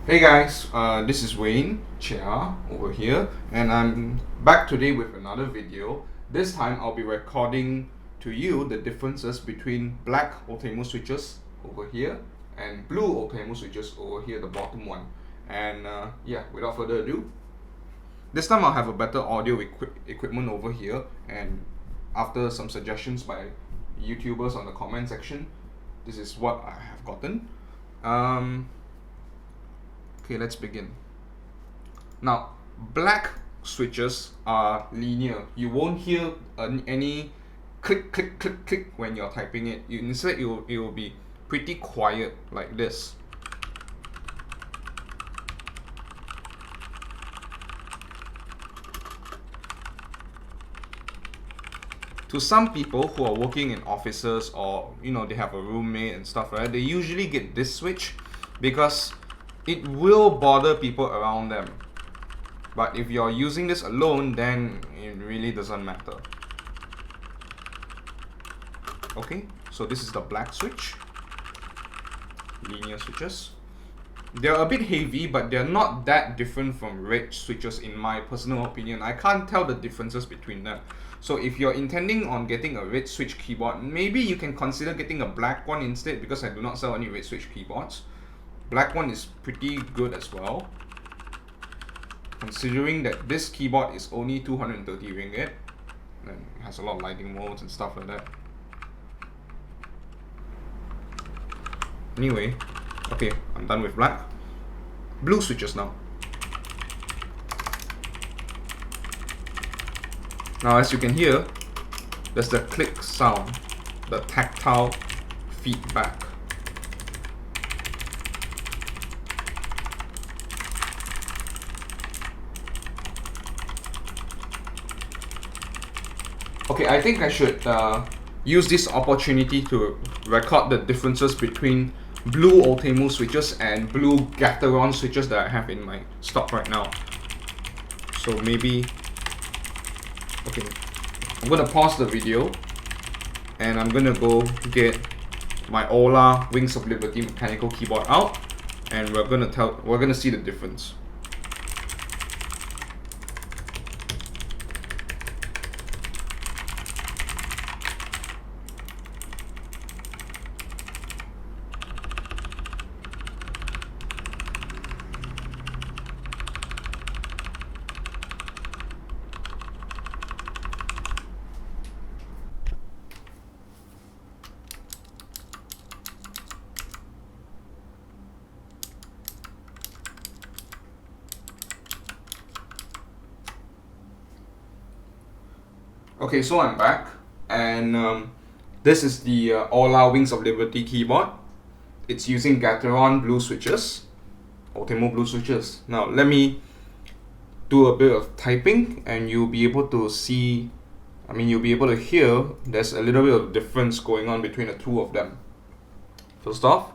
Hey guys, this is Wayne Chia over here, and I'm back today with another video. This time I'll be recording to you the differences between black Outemu switches over here and blue Outemu switches over here, the bottom one. And yeah, without further ado, this time I'll have a better audio equipment over here, and after some suggestions by YouTubers on the comment section, this is what I have gotten. Okay, let's begin. Now, black switches are linear. You won't hear any click, click, click, click when you're typing it. Instead, it will be pretty quiet like this. To some people who are working in offices, or they have a roommate and stuff, right? They usually get this switch because it will bother people around them. But if you're using this alone, then it really doesn't matter. Okay, so this is the black switch. Linear switches. They're a bit heavy, but they're not that different from red switches in my personal opinion. I can't tell the differences between them. So if you're intending on getting a red switch keyboard, maybe you can consider getting a black one instead, because I do not sell any red switch keyboards. Black one is pretty good as well, considering that this keyboard is only 230 ringgit and has a lot of lighting modes and stuff like that. Anyway, okay, I'm done with black. Blue switches now. Now, as you can hear, there's the click sound, the tactile feedback. Okay, I think I should use this opportunity to record the differences between blue Outemu switches and blue GATERON switches that I have in my stock right now. So maybe, okay, I'm gonna pause the video and I'm gonna go get my AULA Wings of Liberty mechanical keyboard out, and we're gonna see the difference. Okay, so I'm back, and this is the AULA Wings of Liberty keyboard. It's using GATERON Blue switches, Outemu Blue switches. Now let me do a bit of typing, and you'll be able to see, you'll be able to hear there's a little bit of difference going on between the two of them. First off,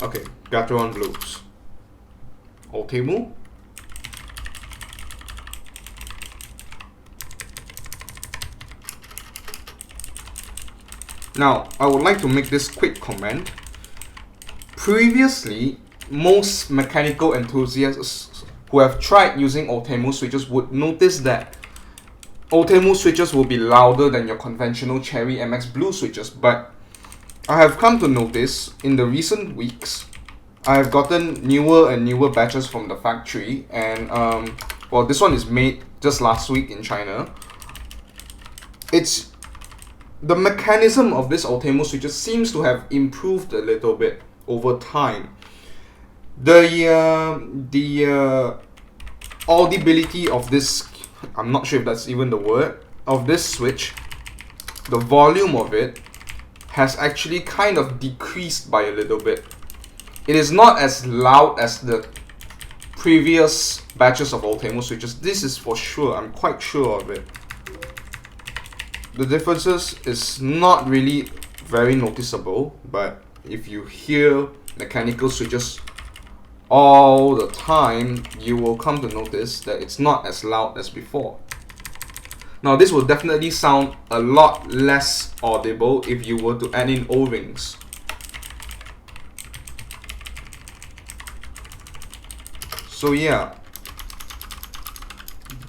okay, GATERON Blues, Outemu, now I would like to make this quick comment. Previously, most mechanical enthusiasts who have tried using Outemu switches would notice that Outemu switches will be louder than your conventional Cherry MX Blue switches, but I have come to notice in the recent weeks, I have gotten newer and newer batches from the factory, and well, this one is made just last week in China. It's the mechanism of this Outemu switches seems to have improved a little bit over time. The audibility of this, I'm not sure if that's even the word, of this switch the volume of it has actually kind of decreased by a little bit. It is not as loud as the previous batches of Outemu switches. This is for sure, I'm quite sure of it. The differences is not really very noticeable, but if you hear mechanical switches all the time, you will come to notice that it's not as loud as before. Now this will definitely sound a lot less audible if you were to add in O-rings. So yeah,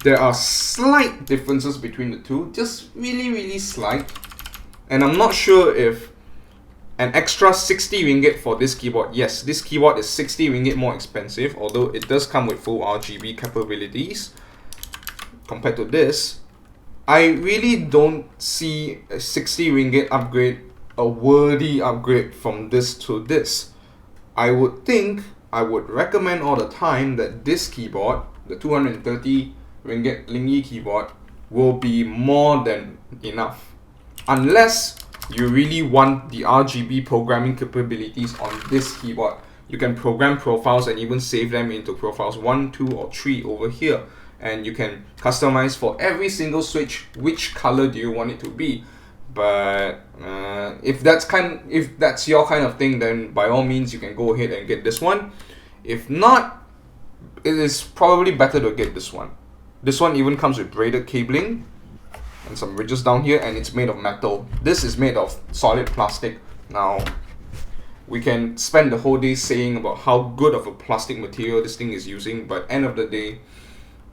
there are slight differences between the two, just really slight. And I'm not sure if an extra 60 ringgit for this keyboard, yes, this keyboard is 60 ringgit more expensive, although it does come with full RGB capabilities compared to this. I really don't see a 60 ringgit upgrade a worthy upgrade from this to this. I would think, I would recommend all the time that this keyboard, the 230 ringgit LingYi keyboard, will be more than enough. Unless you really want the RGB programming capabilities on this keyboard. You can program profiles and even save them into profiles 1, 2 or 3 over here. And you can customize for every single switch which color do you want it to be. But if that's your kind of thing, then by all means you can go ahead and get this one. If not, it is probably better to get this one. This one even comes with braided cabling and some ridges down here, and it's made of metal. This is made of solid plastic. Now we can spend the whole day saying about how good of a plastic material this thing is using, but end of the day,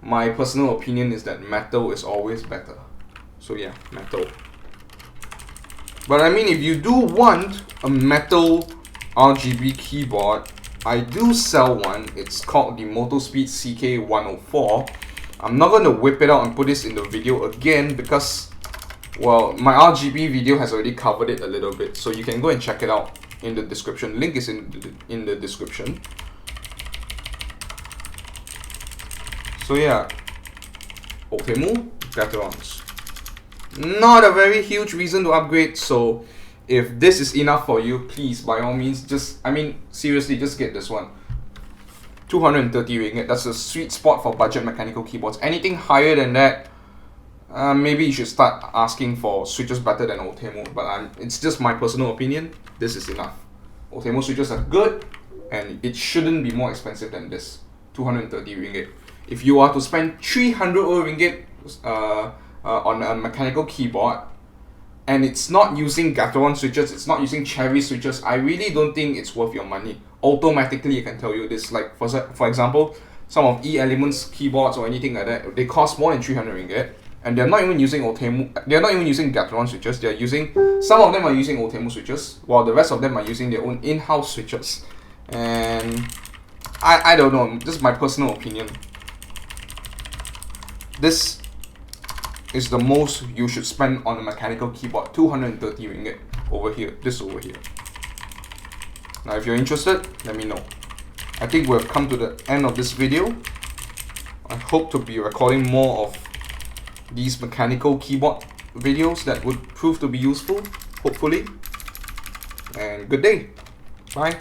my personal opinion is that metal is always better. So yeah, metal. But I mean, if you do want a metal RGB keyboard, I do sell one. It's called the Motospeed CK104. I'm not going to whip it out and put this in the video again because, well, my RGB video has already covered it a little bit. So you can go and check it out in the description. Link is in the description. So yeah, Outemu, GATERONs. Not a very huge reason to upgrade, so if this is enough for you, please, by all means, seriously, just get this one. 230 ringgit, that's a sweet spot for budget mechanical keyboards. Anything higher than that, maybe you should start asking for switches better than Outemu, but it's just my personal opinion, this is enough. Outemu switches are good, and it shouldn't be more expensive than this, 230 ringgit. If you are to spend 300 ringgit on a mechanical keyboard, and it's not using GATERON switches, it's not using cherry switches, I really don't think it's worth your money. Automatically, I can tell you this. Like for example, some of E-Element's keyboards or anything like that, they cost more than 300 ringgit, and they're not even using Outemu. They're not even using GATERON switches. They're using, some of them are using Outemu switches, while the rest of them are using their own in-house switches. And I don't know. This is my personal opinion. This is the most you should spend on a mechanical keyboard, 230 ringgit over here, this over here. Now if you're interested, let me know. I think we've come to the end of this video. I hope to be recording more of these mechanical keyboard videos that would prove to be useful, hopefully. And good day. Bye.